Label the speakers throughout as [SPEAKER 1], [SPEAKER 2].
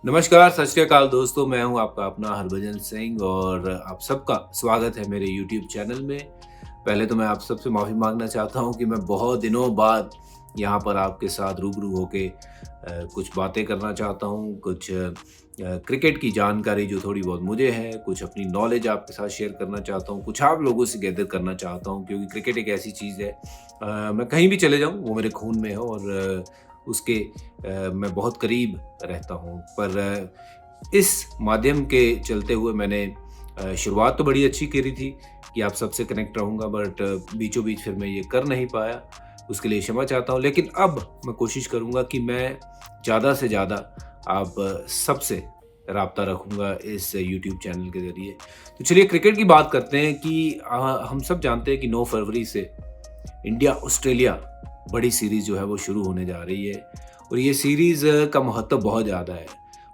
[SPEAKER 1] नमस्कार, सत श्री अकाल दोस्तों, मैं हूं आपका अपना हरभजन सिंह और आप सबका स्वागत है मेरे यूट्यूब चैनल में। पहले तो मैं आप सबसे माफ़ी मांगना चाहता हूं कि मैं बहुत दिनों बाद यहां पर आपके साथ रूबरू होके कुछ बातें करना चाहता हूं, कुछ क्रिकेट की जानकारी जो थोड़ी बहुत मुझे है, कुछ अपनी नॉलेज आपके साथ शेयर करना चाहता हूं, कुछ आप लोगों से गैदर करना चाहता हूं क्योंकि क्रिकेट एक ऐसी चीज़ है मैं कहीं भी चले जाऊँ वो मेरे खून में है और उसके मैं बहुत करीब रहता हूँ। पर इस माध्यम के चलते हुए मैंने शुरुआत तो बड़ी अच्छी करी थी कि आप सबसे कनेक्ट रहूँगा, बट बीचों-बीच फिर मैं ये कर नहीं पाया, उसके लिए क्षमा चाहता हूँ। लेकिन अब मैं कोशिश करूँगा कि मैं ज़्यादा से ज़्यादा आप सबसे राब्ता रखूँगा इस यूट्यूब चैनल के ज़रिए। तो चलिए क्रिकेट की बात करते हैं कि हम सब जानते हैं कि 9 फरवरी से इंडिया-ऑस्ट्रेलिया बड़ी सीरीज़ जो है वो शुरू होने जा रही है और ये सीरीज़ का महत्व बहुत ज़्यादा है।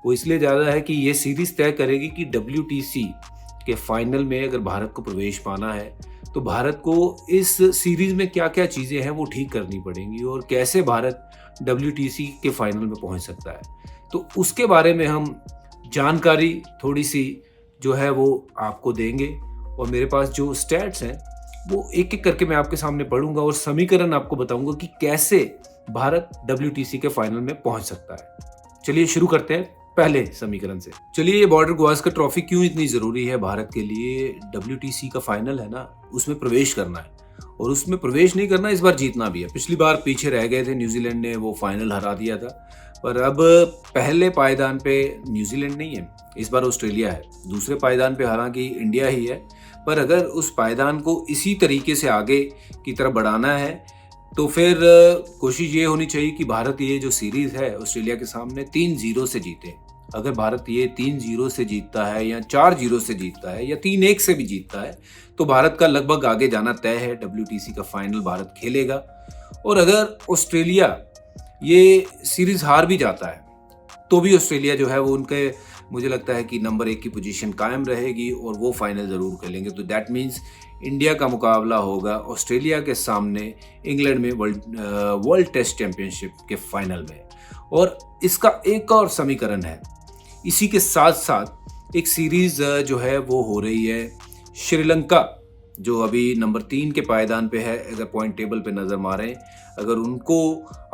[SPEAKER 1] वो इसलिए ज़्यादा है कि ये सीरीज़ तय करेगी कि डब्ल्यूटीसी के फाइनल में अगर भारत को प्रवेश पाना है, तो भारत को इस सीरीज़ में क्या-क्या चीज़ें हैं वो ठीक करनी पड़ेंगी और कैसे भारत डब्ल्यूटीसी के फाइनल में पहुँच सकता है। तो उसके बारे में हम जानकारी थोड़ी-सी जो है वो आपको देंगे और मेरे पास जो स्टैट्स हैं वो एक-एक करके मैं आपके सामने पढ़ूँगा और समीकरण आपको बताऊँगा कि कैसे भारत डब्ल्यूटीसी के फाइनल में पहुँच सकता है। चलिए शुरू करते हैं पहले समीकरण से। चलिए ये बॉर्डर गावस्कर ट्रॉफी क्यों इतनी ज़रूरी है भारत के लिए? डब्ल्यूटीसी का फाइनल है ना, उसमें प्रवेश करना है और उसमें प्रवेश नहीं करना, इस बार जीतना भी है। पिछली बार पीछे रह गए थे, न्यूज़ीलैंड ने वो फाइनल हरा दिया था, पर अब पहले पायदान पे न्यूज़ीलैंड नहीं है, इस बार ऑस्ट्रेलिया है। दूसरे पायदान पे हालाँकि इंडिया ही है, पर अगर उस पायदान को इसी तरीके से आगे की तरफ बढ़ाना है तो फिर कोशिश ये होनी चाहिए कि भारत ये जो सीरीज़ है ऑस्ट्रेलिया के सामने 3-0 से जीते। अगर भारत ये 3-0 से जीतता है या 4-0 से जीतता है या 3-1 से भी जीतता है, तो भारत का लगभग आगे जाना तय है, डब्ल्यूटीसी का फाइनल भारत खेलेगा। और अगर ऑस्ट्रेलिया ये सीरीज़ हार भी जाता है, तो भी ऑस्ट्रेलिया जो है वो उनके मुझे लगता है कि नंबर 1 की पोजीशन कायम रहेगी और वो फाइनल ज़रूर खेलेंगे। तो दैट मीन्स इंडिया का मुकाबला होगा ऑस्ट्रेलिया के सामने इंग्लैंड में वर्ल्ड टेस्ट चैंपियनशिप के फाइनल में। और इसका एक और समीकरण है, इसी के साथ-साथ एक सीरीज़ जो है वो हो रही है श्रीलंका, जो अभी नंबर 3 के पायदान पे है। अगर पॉइंट टेबल पे नज़र मारें, अगर उनको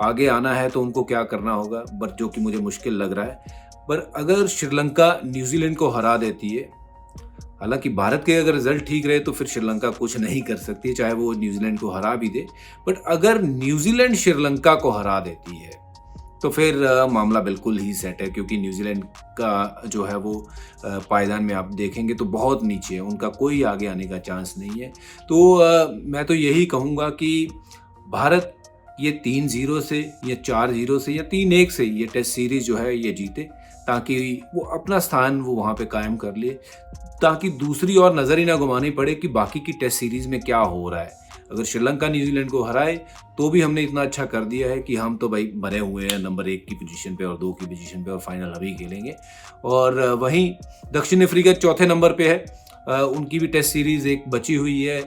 [SPEAKER 1] आगे आना है तो उनको क्या करना होगा, बट जो कि मुझे मुश्किल लग रहा है। पर अगर श्रीलंका न्यूज़ीलैंड को हरा देती है, हालांकि भारत के अगर रिजल्ट ठीक रहे तो फिर श्रीलंका कुछ नहीं कर सकती, चाहे वो न्यूजीलैंड को हरा भी दे। बट अगर न्यूजीलैंड श्रीलंका को हरा देती है तो फिर मामला बिल्कुल ही सेट है, क्योंकि न्यूजीलैंड का जो है वो पायदान में आप देखेंगे तो बहुत नीचे है, उनका कोई आगे आने का चांस नहीं है। तो मैं तो यही कहूँगा कि भारत ये 3-0 से या 4-0 से या 3-1 से ये टेस्ट सीरीज़ जो है ये जीते, ताकि वो अपना स्थान वो वहाँ पे कायम कर ले, ताकि दूसरी और नज़र ही ना घुमानी पड़े कि बाकी की टेस्ट सीरीज़ में क्या हो रहा है। अगर श्रीलंका न्यूजीलैंड को हराए तो भी हमने इतना अच्छा कर दिया है कि हम तो भाई बने हुए हैं नंबर 1 की पोजीशन पे और 2 की पोजीशन पे और फाइनल अभी खेलेंगे। और वहीं दक्षिण अफ्रीका चौथे नंबर पे है, उनकी भी टेस्ट सीरीज़ एक बची हुई है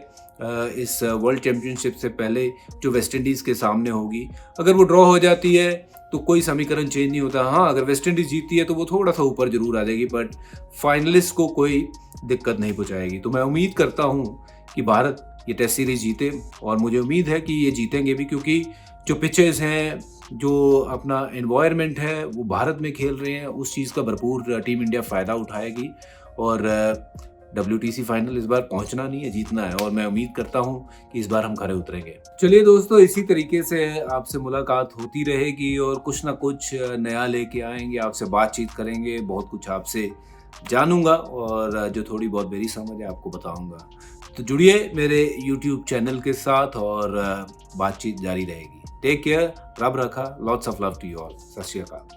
[SPEAKER 1] इस वर्ल्ड चैंपियनशिप से पहले, जो वेस्ट इंडीज़ के सामने होगी। अगर वो ड्रॉ हो जाती है तो कोई समीकरण चेंज नहीं होता। हाँ, अगर वेस्ट इंडीज़ जीतती है तो वो थोड़ा सा ऊपर जरूर आ जाएगी, बट फाइनलिस्ट को कोई दिक्कत नहीं पहुँचाएगी। तो मैं उम्मीद करता हूँ कि भारत ये टेस्ट सीरीज़ जीते और मुझे उम्मीद है कि ये जीतेंगे भी, क्योंकि जो पिचेस हैं, जो अपना एनवायरनमेंट है वो भारत में खेल रहे हैं, उस चीज़ का भरपूर टीम इंडिया फ़ायदा उठाएगी और डब्ल्यूटीसी फाइनल इस बार पहुंचना नहीं है, जीतना है। और मैं उम्मीद करता हूं कि इस बार हम खरे उतरेंगे। चलिए दोस्तों, इसी तरीके से आपसे मुलाकात होती रहेगी और कुछ ना कुछ नया लेके आएंगे, आपसे बातचीत करेंगे, बहुत कुछ आपसे जानूंगा और जो थोड़ी बहुत मेरी समझ है आपको बताऊंगा। तो जुड़िए मेरे यूट्यूब चैनल के साथ और बातचीत जारी रहेगी। टेक केयर, रब रखा, lots of love to you all. सत श्री अकाल।